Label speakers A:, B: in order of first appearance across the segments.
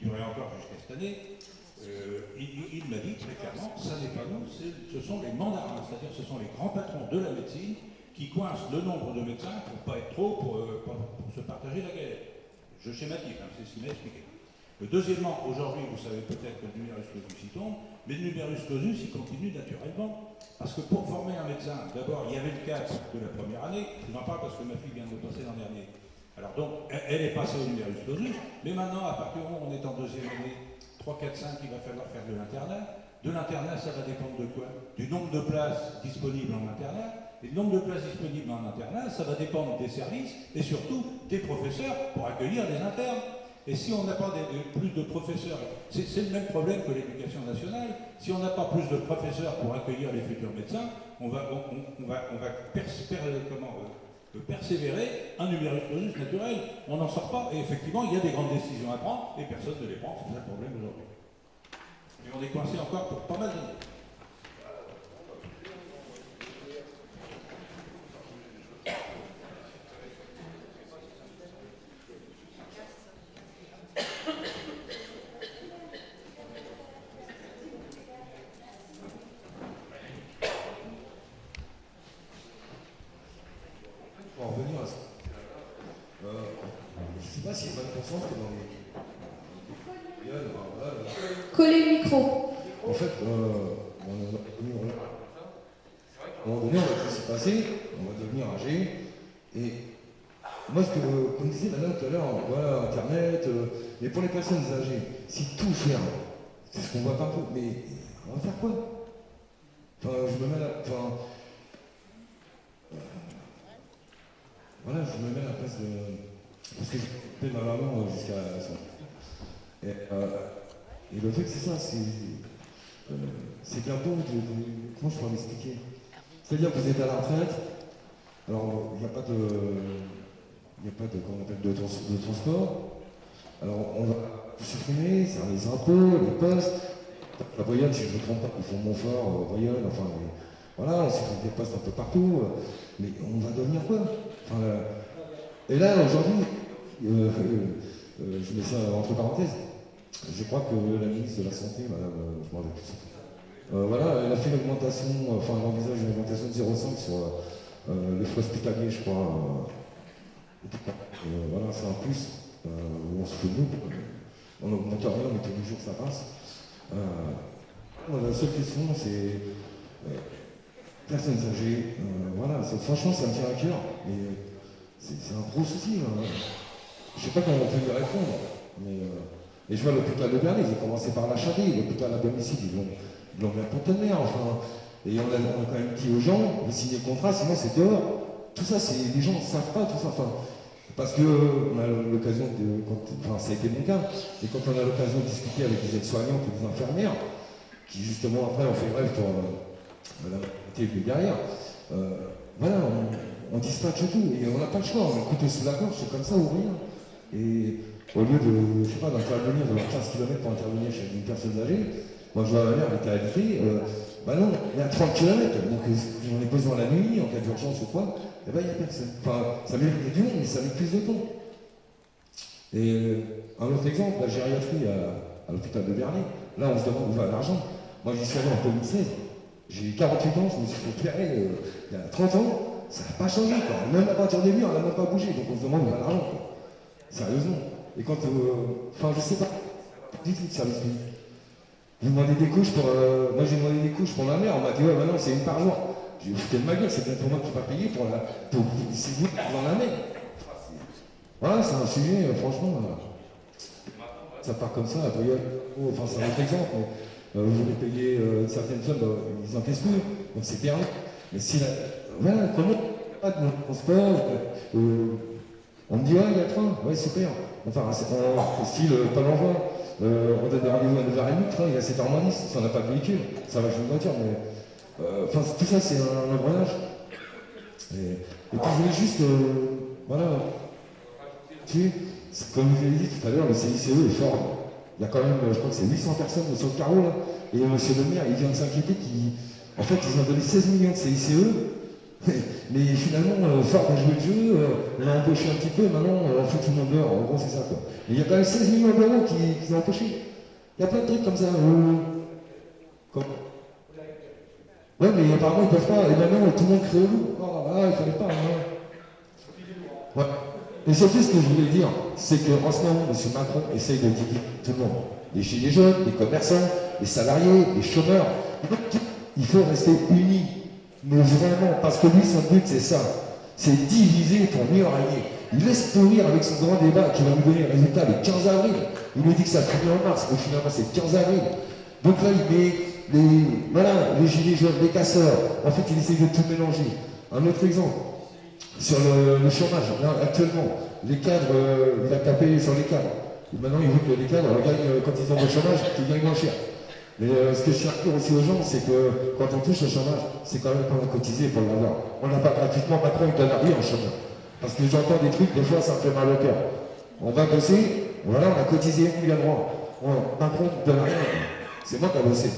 A: durait encore jusqu'à cette année, il m'a dit très clairement, ça n'est pas nous, ce sont les mandarins, c'est-à-dire ce sont les grands patrons de la médecine qui coincent le nombre de médecins pour pas être trop, pour se partager la galère. Je schématise, hein, c'est ce qu'il m'a expliqué. Deuxièmement, aujourd'hui, vous savez peut-être que le numerus clausus y tombe, mais le numerus clausus, il continue naturellement. Parce que pour former un médecin, d'abord, il y avait le cadre de la première année, je vous en parle parce que ma fille vient de passer l'an dernier. Alors donc, elle est passée au numerus clausus, mais maintenant, à partir du moment où on est en deuxième année, 3, 4, 5, il va falloir faire de l'internat. De l'internat, ça va dépendre de quoi? Du nombre de places disponibles en internat. Et le nombre de places disponibles en internat, ça va dépendre des services et surtout des professeurs pour accueillir les internes. Et si on n'a pas plus de professeurs, c'est le même problème que l'éducation nationale, si on n'a pas plus de professeurs pour accueillir les futurs médecins, on va persévérer un numerus clausus naturel. On n'en sort pas, et effectivement, il y a des grandes décisions à prendre, et personne ne les prend, c'est ça le problème aujourd'hui. Et on est coincé encore pour pas mal d'années.
B: Collez le micro.
C: En fait, à un moment donné, on va tout s'y passer, on va devenir âgé. Et moi, ce que comme disait madame tout à l'heure, voilà, Internet, mais pour les personnes âgées, si tout ferme, c'est ce qu'on voit partout, mais on va faire quoi? Enfin, je me mets à voilà, je me mets à la place de... Parce que je paie ma maman jusqu'à son... Et le fait que c'est ça, c'est bien beau de... Comment je pourrais m'expliquer? C'est-à-dire que vous êtes à la retraite, alors il n'y a pas de, comment on appelle, de transport, alors on va supprimer, c'est les impôts, les postes, la voyelle, si je ne me trompe pas, ils font Montfort, voyelle, enfin, voilà, on supprime des postes un peu partout, mais on va devenir quoi? Enfin, et là, aujourd'hui, je mets ça entre parenthèses, je crois que la ministre de la Santé, madame, je m'en rappelle plus. Voilà, elle a fait une augmentation, enfin elle envisage une augmentation de 0,5 sur les frais hospitaliers, je crois. Voilà, c'est un plus, où on se fout de nous. On n'augmente rien, mais tous les jours ça passe. La seule question, c'est personnes âgées. Voilà, franchement, ça me tient à cœur, mais c'est un gros souci. Hein. Je ne sais pas comment on peut y répondre, mais et je vois l'hôpital de Bernay, ils ont commencé par la Chadée, l'hôpital à domicile, ils l'ont bien pour tenir, enfin. Et on a quand même dit aux gens, vous signez le contrat, sinon c'est dehors. Tout ça, les gens ne savent pas tout ça. Enfin, parce qu'on a l'occasion de. Enfin, ça a été mon cas, et quand on a l'occasion de discuter avec des aides-soignantes ou des infirmières, qui justement après ont fait grève pour la maternité derrière, voilà, on dispatche tout, et on n'a pas le choix, on a le couteau sous la gorge, c'est comme ça ou rien. Et au lieu de, je sais pas, d'intervenir, de 15 km pour intervenir chez une personne âgée, moi je vois ma mère, elle était alitée, bah non, il y a 30 km, donc j'en ai besoin la nuit, en cas d'urgence ou quoi, et ben il n'y a personne. Enfin, ça met du monde, mais ça met plus de temps. Et un autre exemple, la gériatrie à l'hôpital de Bernay, là on se demande où va l'argent. Moi j'y suis allé en 2016, j'ai 48 ans, je me suis fait opérer il y a 30 ans, ça n'a pas changé quoi. Même la peinture des murs, elle n'a même pas bougé, donc on se demande où va l'argent quoi. Sérieusement. Et quand, enfin je sais pas, du tout de service public. Vous demandez des couches pour, moi j'ai demandé des couches pour ma mère, on m'a dit ouais maintenant c'est une par jour. J'ai dit foutez de ma gueule, c'est bien pour moi qui ne peux pas payer pour c'est vous qui vous en amenez. Voilà, c'est un sujet, franchement, ça part comme ça, enfin c'est un autre exemple, mais vous voulez payer certaines sommes, ils encaissent plus, donc c'est permis. Mais si voilà, comment pas de transport, on me dit ouais il y a le train, ouais super. Enfin, style, pas l'envoi. On donne des rendez-vous à 9h30, le train il est à 7h10, si on n'a pas de véhicule, ça va jouer une voiture, mais enfin tout ça c'est un engrenage. Et puis je voulais juste, voilà, tu sais, comme je l'ai dit tout à l'heure, le CICE est fort. Il y a quand même, je crois que c'est 800 personnes sur le carreau là, et monsieur le maire il vient de s'inquiéter en fait ils ont donné 16 millions de CICE Mais finalement, Ford a joué le jeu, on l'a empoché un petit peu, maintenant on fout tout le monde dehors. En gros, c'est ça quoi. Et il y a quand même 16 millions d'euros qu'ils ont empochés. Il y a plein de trucs comme ça. Comme... Ouais, mais apparemment ils peuvent pas. Et maintenant, tout le monde crée au loup. Oh, il fallait pas. Hein. Ouais. Et surtout, ce que je voulais dire, c'est qu'en ce moment, M. Macron essaye de diviser tout le monde. Les gilets jaunes, les commerçants, les salariés, les chômeurs. Il faut rester unis. Mais vraiment, parce que lui, son but, c'est ça. C'est diviser pour mieux régner. Il laisse pourrir avec son grand débat qui va nous donner le résultat le 15 avril. Il nous dit que ça finit en mars, mais finalement, c'est le 15 avril. Donc là, il met les gilets jaunes, les casseurs. En fait, il essaie de tout mélanger. Un autre exemple. Sur le chômage, là, actuellement, les cadres, il a tapé sur les cadres. Et maintenant, il veut que les cadres gagnent, quand ils ont le chômage, qu'ils gagnent moins cher. Mais ce que je tiens à dire aussi aux gens, c'est que quand on touche le chômage, c'est quand même pas cotiser pour l'avoir. On n'a pas gratuitement, Macron ne donne rien en chômage. Parce que j'entends des trucs, des fois, ça me fait mal au cœur. On va bosser, voilà, on a cotisé, on y a le droit. Macron ne donne rien. C'est moi qui ai bossé.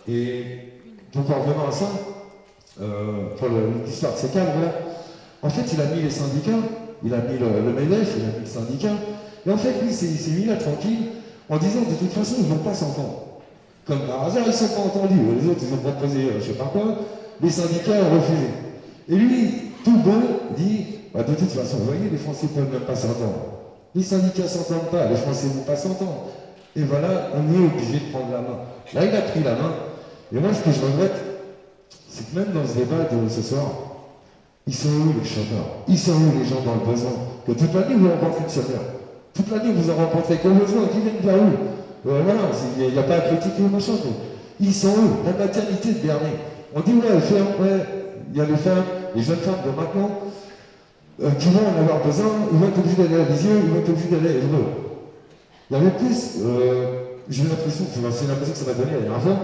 C: Et donc, en revenant à ça, pour l'histoire de ces cadres, là, en fait, il a mis les syndicats, il a mis le MEDEF, il a mis le syndicat, et en fait, lui, il s'est mis là tranquille, en disant de toute façon, ils ne vont pas s'entendre. Comme par hasard, ils ne sont pas entendus. Les autres, ils ont proposé je ne sais pas quoi, les syndicats ont refusé. Et lui, tout bon, dit de toute façon, vous voyez, les Français ne peuvent même pas s'entendre. Les syndicats ne s'entendent pas, les Français ne vont pas s'entendre. Et voilà, on est obligé de prendre la main. Là, il a pris la main. Et moi, ce que je regrette, c'est que même dans ce débat de ce soir, ils sont où les chômeurs? Ils sont où les gens dans le besoin? Que toute l'année vous rencontrez le chômeur. Toute l'année vous en rencontrez qu'au besoin, qui viennent vers où? Voilà, il n'y a pas à critiquer ou machin. Ils sont où? La maternité de Bernay. On dit ouais, il y a les femmes, les jeunes femmes de maintenant, qui vont en avoir besoin, ils vont être obligés d'aller à Lisieux, ils vont être obligés d'aller à Évreux. Il y avait plus, j'ai l'impression, c'est l'impression que ça m'a donné la dernière fois,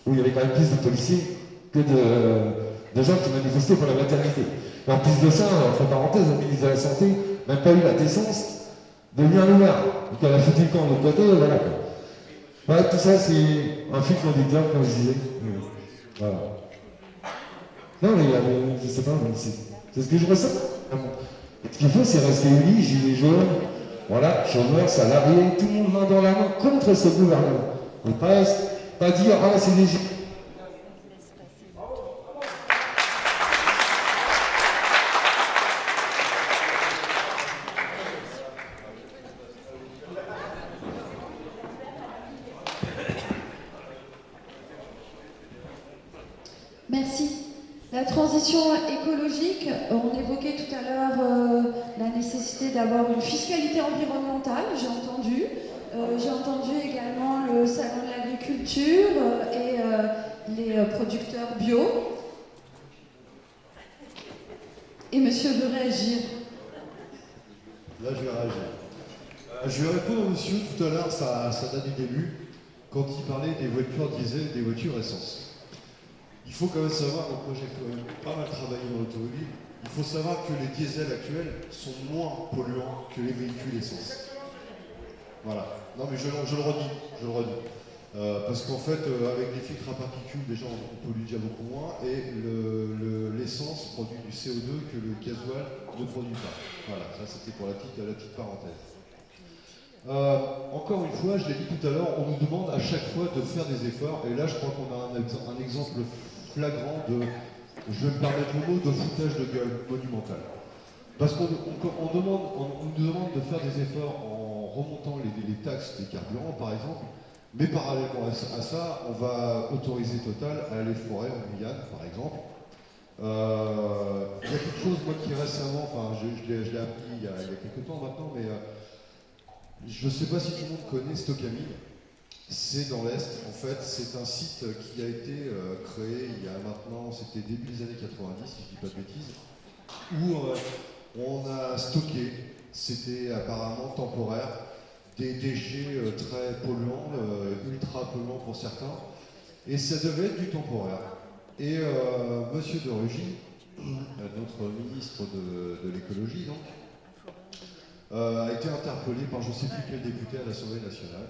C: où il y avait quand même plus de policiers que de gens qui manifestaient pour la maternité. Et en plus de ça, entre parenthèses, le ministre de la Santé n'a même pas eu la décence de bien l'ouvert. Donc elle a foutu le camp de l'autre côté, voilà quoi. Voilà, tout ça c'est un fil conducteur, comme je disais. Voilà. Non mais je sais pas, c'est ce que je ressens. Ce qu'il faut c'est rester unis, gilets jaunes, voilà, chômeurs, salariés, tout le monde main dans la main contre ce gouvernement. Et pas dire c'est des gilets.
B: Merci. La transition écologique, on évoquait tout à l'heure la nécessité d'avoir une fiscalité environnementale, j'ai entendu. J'ai entendu également le salon de l'agriculture et les producteurs bio. Et monsieur veut réagir.
D: Là, je vais réagir. Je vais répondre au monsieur tout à l'heure, ça date du début, quand il parlait des voitures diesel et des voitures essence. Il faut quand même savoir, donc moi j'ai quand même pas mal travaillé dans l'automobile, il faut savoir que les diesels actuels sont moins polluants que les véhicules essence. Voilà. Non mais je le redis. Parce qu'en fait, avec les filtres à particules, déjà on pollue déjà beaucoup moins, et l'essence produit du CO2 que le gasoil ne produit pas. Voilà, ça c'était pour la petite parenthèse. Encore une fois, je l'ai dit tout à l'heure, on nous demande à chaque fois de faire des efforts, et là je crois qu'on a un exemple flagrant je vais me permettre le mot, de foutage de gueule monumental. Parce qu'on nous demande de faire des efforts en remontant les taxes des carburants par exemple, mais parallèlement à ça, on va autoriser Total à aller forer en Guyane par exemple. Il y a quelque chose moi qui récemment, enfin je l'ai appris il y a quelques temps maintenant, mais je ne sais pas si tout le monde connaît Stocamine. C'est dans l'Est, en fait, c'est un site qui a été créé il y a maintenant, c'était début des années 90, si je ne dis pas de bêtises, où on a stocké, c'était apparemment temporaire, des déchets très polluants, ultra polluants pour certains, et ça devait être du temporaire. Et monsieur de Rugy, notre ministre de l'écologie, donc, a été interpellé par je ne sais plus quel député à l'Assemblée nationale,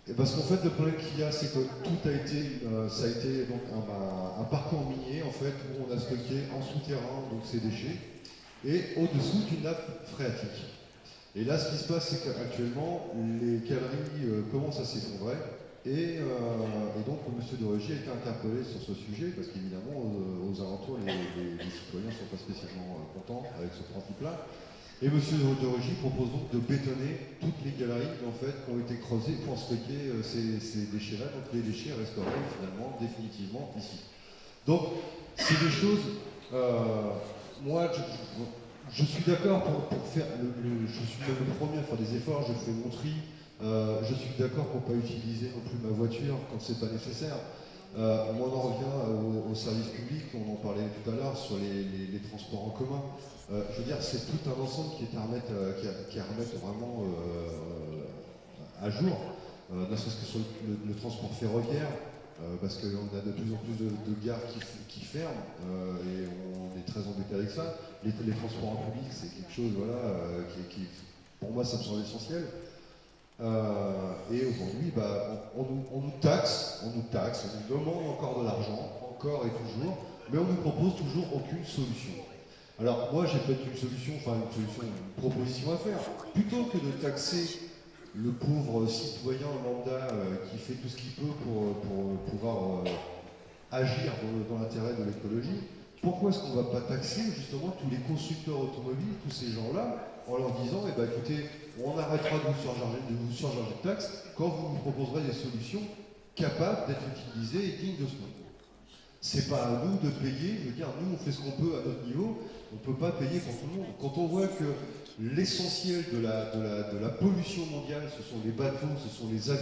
D: Et parce qu'en fait, le problème qu'il y a, c'est que tout a été, ça a été donc un parcours minier, en fait, où on a stocké en souterrain donc ces déchets, et au-dessous d'une nappe phréatique. Et là, ce qui se passe, c'est qu'actuellement, les galeries commencent à s'effondrer, et donc Monsieur de Rugy a été interpellé sur ce sujet, parce qu'évidemment, aux alentours, les citoyens ne sont pas spécialement contents avec ce principe-là. Et Monsieur de Rugy propose donc de bétonner toutes les galeries en fait, qui ont été creusées pour stocker ces déchets-là. Donc les déchets restaurés finalement définitivement ici. Donc c'est des choses. Moi, je suis d'accord pour faire. Je suis même le premier à faire des efforts. Je fais mon tri. Je suis d'accord pour ne pas utiliser non plus ma voiture quand c'est pas nécessaire. On en revient au service public. On en parlait tout à l'heure sur les transports en commun. Je veux dire, c'est tout un ensemble qui est à remettre, vraiment à jour, ne serait-ce que sur le transport ferroviaire, parce qu'on a de plus en plus de gares qui ferment, et on est très embêté avec ça. Les transports en public, c'est quelque chose, voilà, qui pour moi, ça me semble essentiel. Et aujourd'hui, on nous taxe, on nous demande encore de l'argent, encore et toujours, mais on nous propose toujours aucune solution. Alors moi j'ai peut-être une proposition à faire. Plutôt que de taxer le pauvre citoyen lambda qui fait tout ce qu'il peut pour pouvoir agir dans l'intérêt de l'écologie, pourquoi est-ce qu'on ne va pas taxer justement tous les constructeurs automobiles, tous ces gens-là, en leur disant, eh ben, écoutez, on arrêtera de vous surcharger de taxes quand vous nous proposerez des solutions capables d'être utilisées et dignes de ce nom. C'est pas à nous de payer, je veux dire, nous on fait ce qu'on peut à notre niveau, on ne peut pas payer pour tout le monde. Quand on voit que l'essentiel de la pollution mondiale, ce sont les bateaux, ce sont les avions,